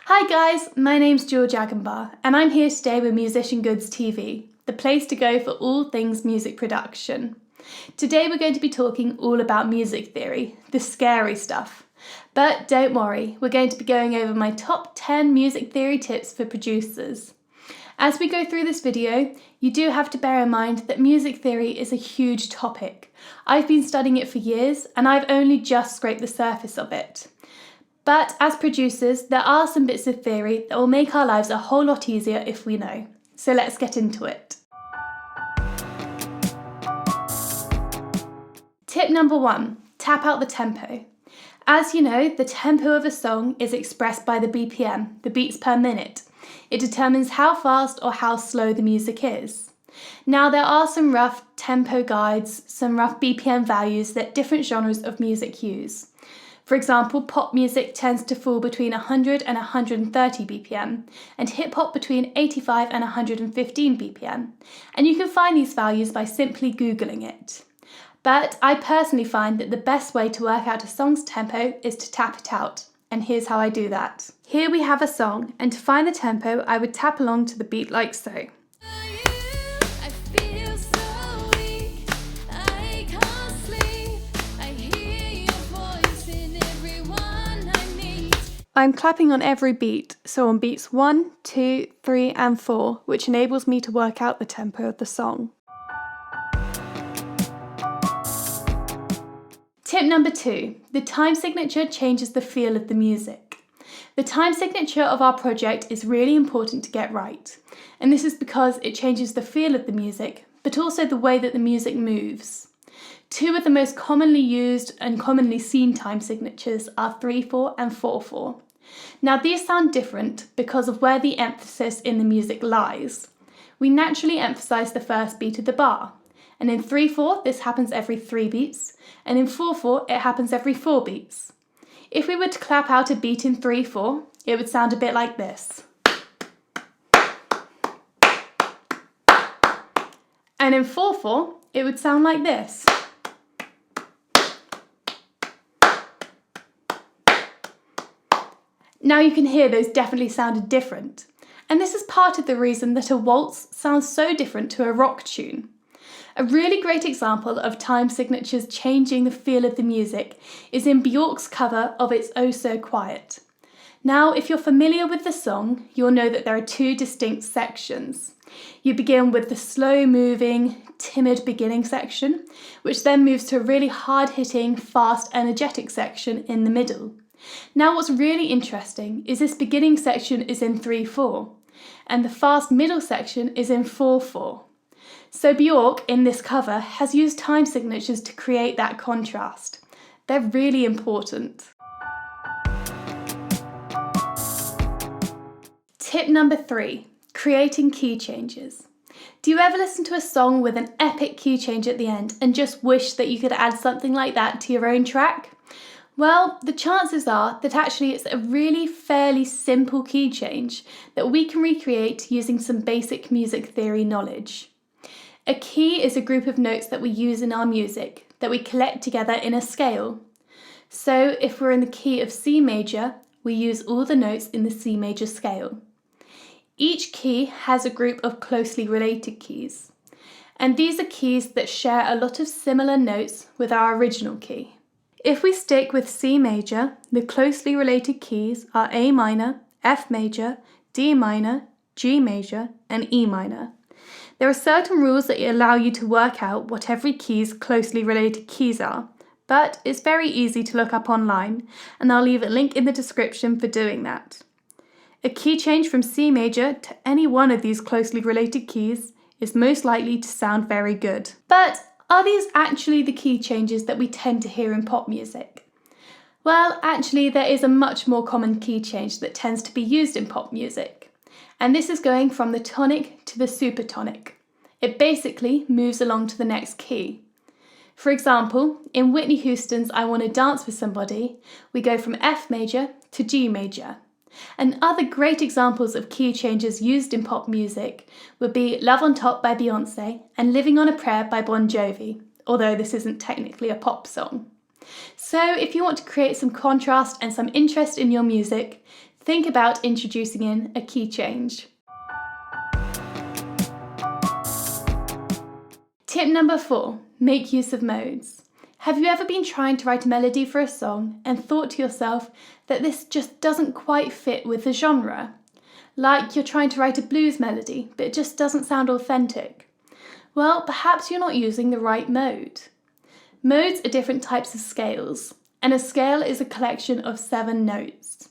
Hi guys, my name's Agombar and I'm here today with Musician Goods TV, the place to go for all things music production. Today we're going to be talking all about music theory, the scary stuff. But don't worry, we're going to be going over my top 10 music theory tips for producers. As we go through this video, you do have to bear in mind that music theory is a huge topic. I've been studying it for years and I've only just scraped the surface of it. But as producers, there are some bits of theory that will make our lives a whole lot easier if we know. So let's get into it. Tip number 1, tap out the tempo. As you know, the tempo of a song is expressed by the BPM, the beats per minute. It determines how fast or how slow the music is. Now there are some rough tempo guides, some rough BPM values that different genres of music use. For example, pop music tends to fall between 100 and 130 BPM, and hip-hop between 85 and 115 BPM. And you can find these values by simply Googling it. But I personally find that the best way to work out a song's tempo is to tap it out, and here's how I do that. Here we have a song, and to find the tempo, I would tap along to the beat like so. I'm clapping on every beat, so on beats 1, 2, 3 and 4, which enables me to work out the tempo of the song. Tip number 2, the time signature changes the feel of the music. The time signature of our project is really important to get right, and this is because it changes the feel of the music, but also the way that the music moves. Two of the most commonly used and commonly seen time signatures are 3/4 and 4/4. Now these sound different because of where the emphasis in the music lies. We naturally emphasize the first beat of the bar, and in 3/4 this happens every 3 beats, and in 4/4 it happens every 4 beats. If we were to clap out a beat in 3/4, it would sound a bit like this. And in 4/4 it would sound like this. Now you can hear those definitely sounded different. And this is part of the reason that a waltz sounds so different to a rock tune. A really great example of time signatures changing the feel of the music is in Björk's cover of It's Oh So Quiet. Now, if you're familiar with the song, you'll know that there are two distinct sections. You begin with the slow-moving, timid beginning section, which then moves to a really hard-hitting, fast, energetic section in the middle. Now what's really interesting is this beginning section is in 3/4 and the fast middle section is in 4/4. So Björk in this cover has used time signatures to create that contrast. They're really important. Tip number 3, creating key changes. Do you ever listen to a song with an epic key change at the end and just wish that you could add something like that to your own track? Well, the chances are that actually it's a really fairly simple key change that we can recreate using some basic music theory knowledge. A key is a group of notes that we use in our music that we collect together in a scale. So if we're in the key of C major, we use all the notes in the C major scale. Each key has a group of closely related keys, and these are keys that share a lot of similar notes with our original key. If we stick with C major, the closely related keys are A minor, F major, D minor, G major, and E minor. There are certain rules that allow you to work out what every key's closely related keys are, but it's very easy to look up online, and I'll leave a link in the description for doing that. A key change from C major to any one of these closely related keys is most likely to sound very good. But are these actually the key changes that we tend to hear in pop music? Well, actually there is a much more common key change that tends to be used in pop music. And this is going from the tonic to the supertonic. It basically moves along to the next key. For example, in Whitney Houston's I Wanna Dance With Somebody, we go from F major to G major. And other great examples of key changes used in pop music would be Love on Top by Beyonce and Living on a Prayer by Bon Jovi, although this isn't technically a pop song. So if you want to create some contrast and some interest in your music, think about introducing in a key change. Tip number 4, make use of modes. Have you ever been trying to write a melody for a song and thought to yourself that this just doesn't quite fit with the genre? Like you're trying to write a blues melody, but it just doesn't sound authentic. Well, perhaps you're not using the right mode. Modes are different types of scales, and a scale is a collection of 7 notes.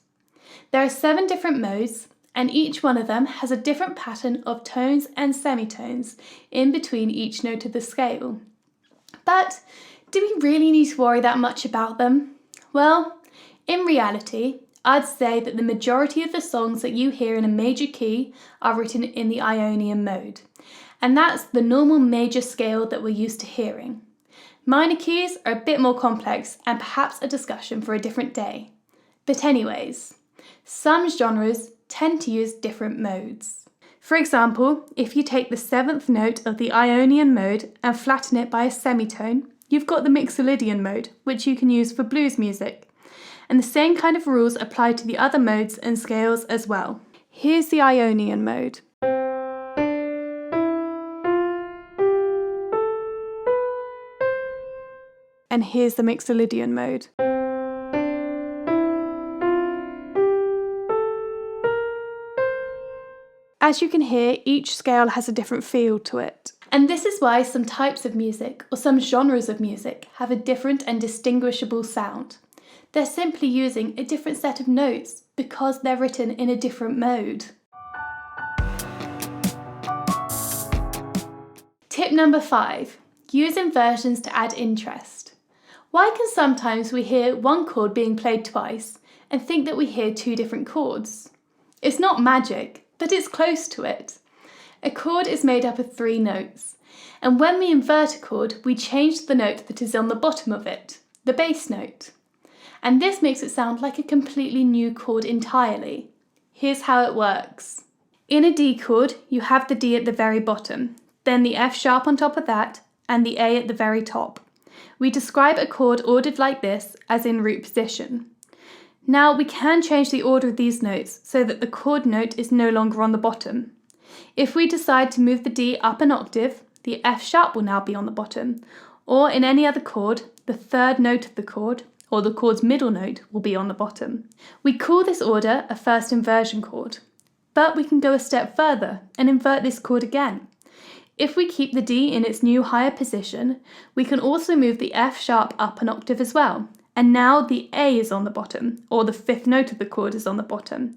There are 7 different modes, and each one of them has a different pattern of tones and semitones in between each note of the scale. But do we really need to worry that much about them? Well, in reality, I'd say that the majority of the songs that you hear in a major key are written in the Ionian mode, and that's the normal major scale that we're used to hearing. Minor keys are a bit more complex and perhaps a discussion for a different day. But anyways, some genres tend to use different modes. For example, if you take the 7th note of the Ionian mode and flatten it by a semitone, you've got the Mixolydian mode, which you can use for blues music. And the same kind of rules apply to the other modes and scales as well. Here's the Ionian mode. And here's the Mixolydian mode. As you can hear, each scale has a different feel to it. And this is why some types of music, or some genres of music, have a different and distinguishable sound. They're simply using a different set of notes because they're written in a different mode. Tip number 5, use inversions to add interest. Why can sometimes we hear one chord being played twice and think that we hear 2 different chords? It's not magic, but it's close to it. A chord is made up of 3 notes, and when we invert a chord, we change the note that is on the bottom of it, the bass note. And this makes it sound like a completely new chord entirely. Here's how it works. In a D chord, you have the D at the very bottom, then the F sharp on top of that, and the A at the very top. We describe a chord ordered like this as in root position. Now we can change the order of these notes so that the chord note is no longer on the bottom. If we decide to move the D up an octave, the F sharp will now be on the bottom, or in any other chord, the 3rd note of the chord, or the chord's middle note, will be on the bottom. We call this order a first inversion chord, but we can go a step further and invert this chord again. If we keep the D in its new higher position, we can also move the F sharp up an octave as well, and now the A is on the bottom, or the 5th note of the chord is on the bottom.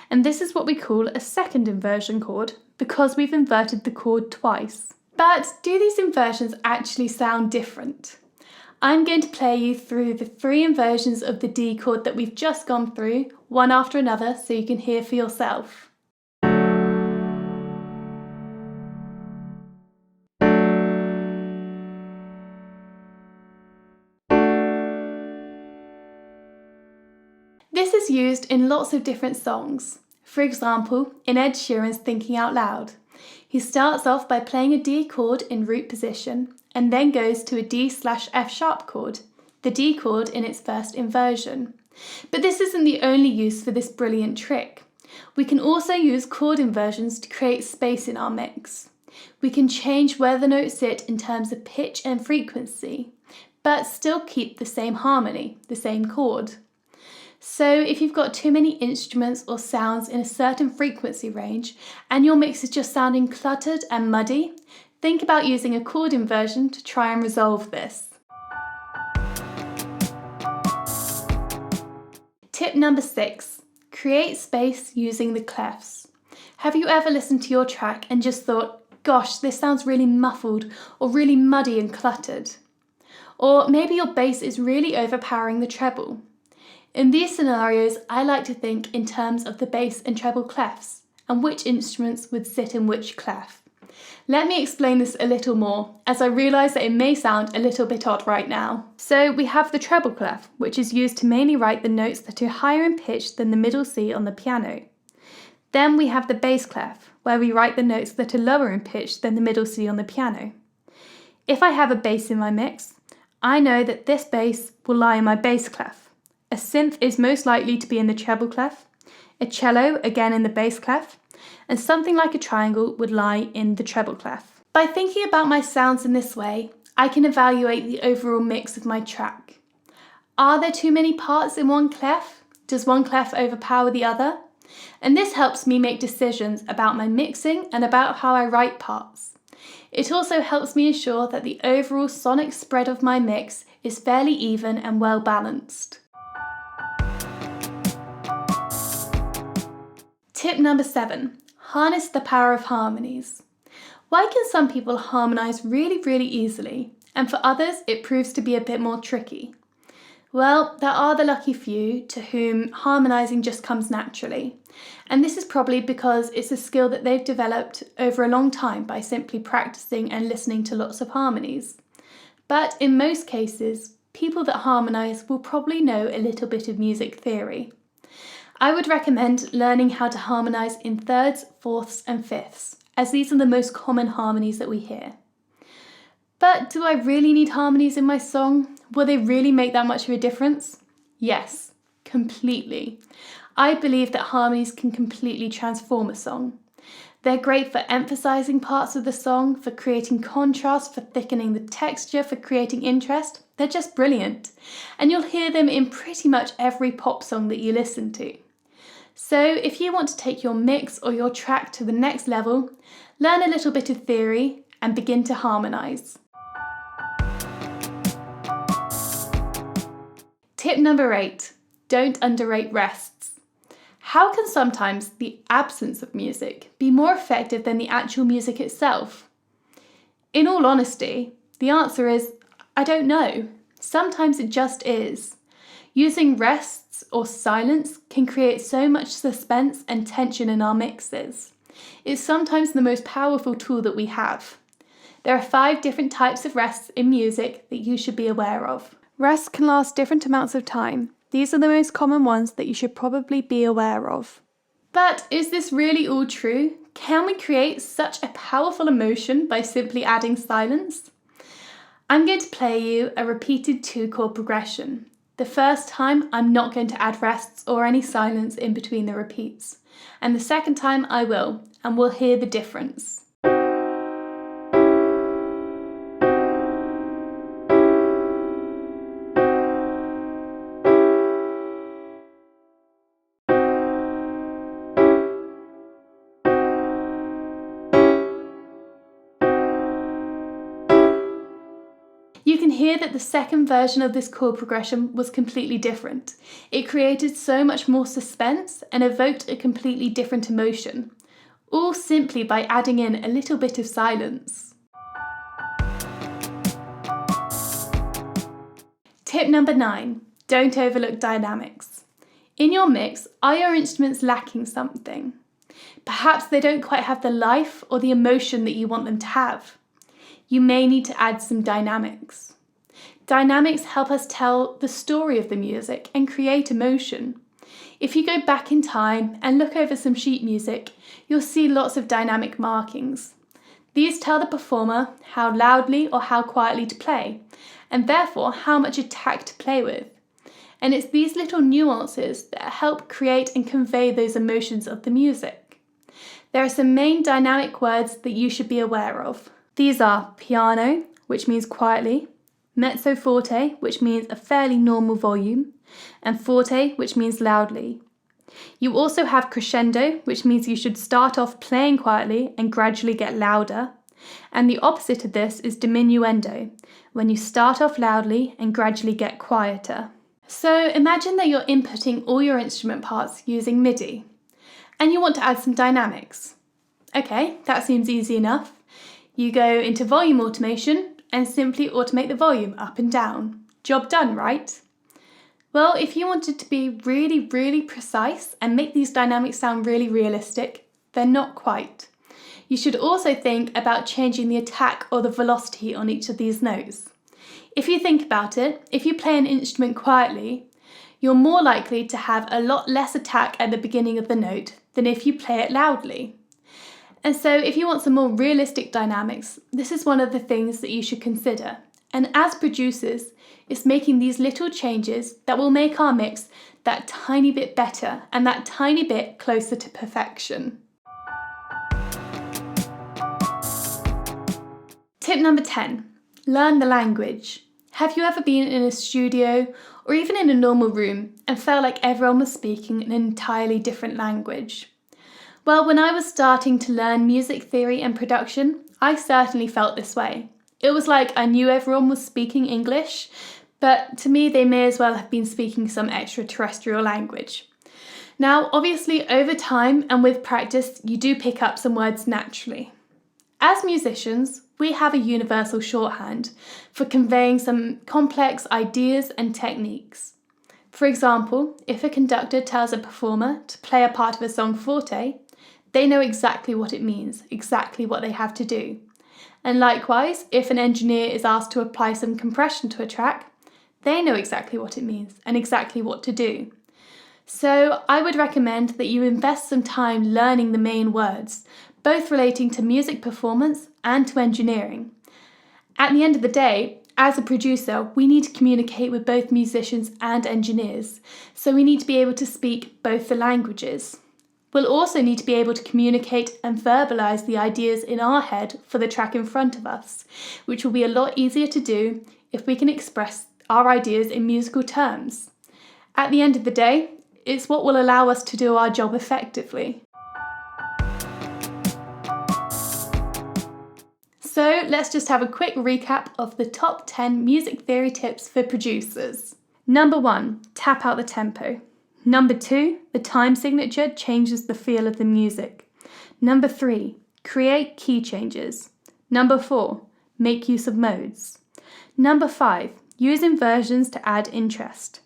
And this is what we call a second inversion chord, because we've inverted the chord twice. But do these inversions actually sound different? I'm going to play you through the 3 inversions of the D chord that we've just gone through, one after another, so you can hear for yourself. This is used in lots of different songs. For example, in Ed Sheeran's Thinking Out Loud. He starts off by playing a D chord in root position and then goes to a D/F sharp chord, the D chord in its first inversion. But this isn't the only use for this brilliant trick. We can also use chord inversions to create space in our mix. We can change where the notes sit in terms of pitch and frequency, but still keep the same harmony, the same chord. So if you've got too many instruments or sounds in a certain frequency range and your mix is just sounding cluttered and muddy, think about using a chord inversion to try and resolve this. Tip number 6, create space using the clefs. Have you ever listened to your track and just thought, gosh, this sounds really muffled or really muddy and cluttered? Or maybe your bass is really overpowering the treble. In these scenarios, I like to think in terms of the bass and treble clefs, and which instruments would sit in which clef. Let me explain this a little more, as I realise that it may sound a little bit odd right now. So we have the treble clef, which is used to mainly write the notes that are higher in pitch than the middle C on the piano. Then we have the bass clef, where we write the notes that are lower in pitch than the middle C on the piano. If I have a bass in my mix, I know that this bass will lie in my bass clef. A synth is most likely to be in the treble clef, a cello again in the bass clef, and something like a triangle would lie in the treble clef. By thinking about my sounds in this way, I can evaluate the overall mix of my track. Are there too many parts in one clef? Does one clef overpower the other? And this helps me make decisions about my mixing and about how I write parts. It also helps me ensure that the overall sonic spread of my mix is fairly even and well balanced. Tip number 7, harness the power of harmonies. Why can some people harmonise really easily, and for others it proves to be a bit more tricky? Well, there are the lucky few to whom harmonising just comes naturally, and this is probably because it's a skill that they've developed over a long time by simply practicing and listening to lots of harmonies. But in most cases, people that harmonise will probably know a little bit of music theory. I would recommend learning how to harmonise in thirds, fourths and fifths, as these are the most common harmonies that we hear. But do I really need harmonies in my song? Will they really make that much of a difference? Yes, completely. I believe that harmonies can completely transform a song. They're great for emphasising parts of the song, for creating contrast, for thickening the texture, for creating interest. They're just brilliant. And you'll hear them in pretty much every pop song that you listen to. So if you want to take your mix or your track to the next level, learn a little bit of theory and begin to harmonise. Tip number 8, don't underrate rests. How can sometimes the absence of music be more effective than the actual music itself? In all honesty, the answer is, I don't know. Sometimes it just is. Using rests or silence can create so much suspense and tension in our mixes. It's sometimes the most powerful tool that we have. There are 5 different types of rests in music that you should be aware of. Rests can last different amounts of time. These are the most common ones that you should probably be aware of. But is this really all true? Can we create such a powerful emotion by simply adding silence? I'm going to play you a repeated 2-chord progression. The first time I'm not going to add rests or any silence in between the repeats. And the second time I will, and we'll hear the difference. You can hear that the second version of this chord progression was completely different. It created so much more suspense and evoked a completely different emotion, all simply by adding in a little bit of silence. Tip number 9, don't overlook dynamics. In your mix, are your instruments lacking something? Perhaps they don't quite have the life or the emotion that you want them to have. You may need to add some dynamics. Dynamics help us tell the story of the music and create emotion. If you go back in time and look over some sheet music, you'll see lots of dynamic markings. These tell the performer how loudly or how quietly to play, and therefore how much attack to play with. And it's these little nuances that help create and convey those emotions of the music. There are some main dynamic words that you should be aware of. These are piano, which means quietly, mezzo forte, which means a fairly normal volume, and forte, which means loudly. You also have crescendo, which means you should start off playing quietly and gradually get louder. And the opposite of this is diminuendo, when you start off loudly and gradually get quieter. So imagine that you're inputting all your instrument parts using MIDI, and you want to add some dynamics. Okay, that seems easy enough. You go into volume automation and simply automate the volume up and down. Job done, right? Well, if you wanted to be really precise and make these dynamics sound really realistic, they're not quite. You should also think about changing the attack or the velocity on each of these notes. If you think about it, if you play an instrument quietly, you're more likely to have a lot less attack at the beginning of the note than if you play it loudly. And so if you want some more realistic dynamics, this is one of the things that you should consider. And as producers, it's making these little changes that will make our mix that tiny bit better and that tiny bit closer to perfection. Tip number 10, learn the language. Have you ever been in a studio or even in a normal room and felt like everyone was speaking an entirely different language? Well, when I was starting to learn music theory and production, I certainly felt this way. It was like I knew everyone was speaking English, but to me they may as well have been speaking some extraterrestrial language. Now, obviously, over time and with practice, you do pick up some words naturally. As musicians, we have a universal shorthand for conveying some complex ideas and techniques. For example, if a conductor tells a performer to play a part of a song forte, they know exactly what it means, exactly what they have to do. And likewise, if an engineer is asked to apply some compression to a track, they know exactly what it means and exactly what to do. So I would recommend that you invest some time learning the main words, both relating to music performance and to engineering. At the end of the day, as a producer, we need to communicate with both musicians and engineers, so we need to be able to speak both the languages. We'll also need to be able to communicate and verbalise the ideas in our head for the track in front of us, which will be a lot easier to do if we can express our ideas in musical terms. At the end of the day, it's what will allow us to do our job effectively. So let's just have a quick recap of the top 10 music theory tips for producers. Number 1, tap out the tempo. Number 2, the time signature changes the feel of the music. Number 3, create key changes. Number 4, make use of modes. Number 5, use inversions to add interest.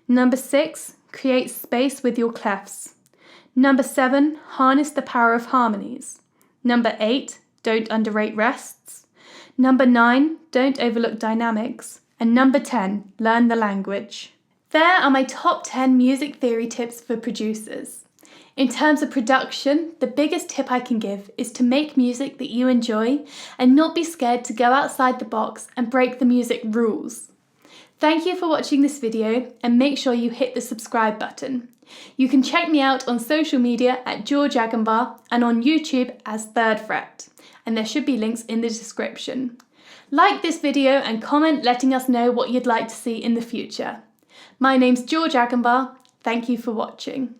Number 6, create space with your clefs. Number 7, harness the power of harmonies. Number 8, don't underrate rests. Number 9, don't overlook dynamics. And number 10, learn the language. There are my top 10 music theory tips for producers. In terms of production, the biggest tip I can give is to make music that you enjoy and not be scared to go outside the box and break the music rules. Thank you for watching this video and make sure you hit the subscribe button. You can check me out on social media at Agombar and on YouTube as ThirdFret, and there should be links in the description. Like this video and comment letting us know what you'd like to see in the future. My name's Agombar. Thank you for watching.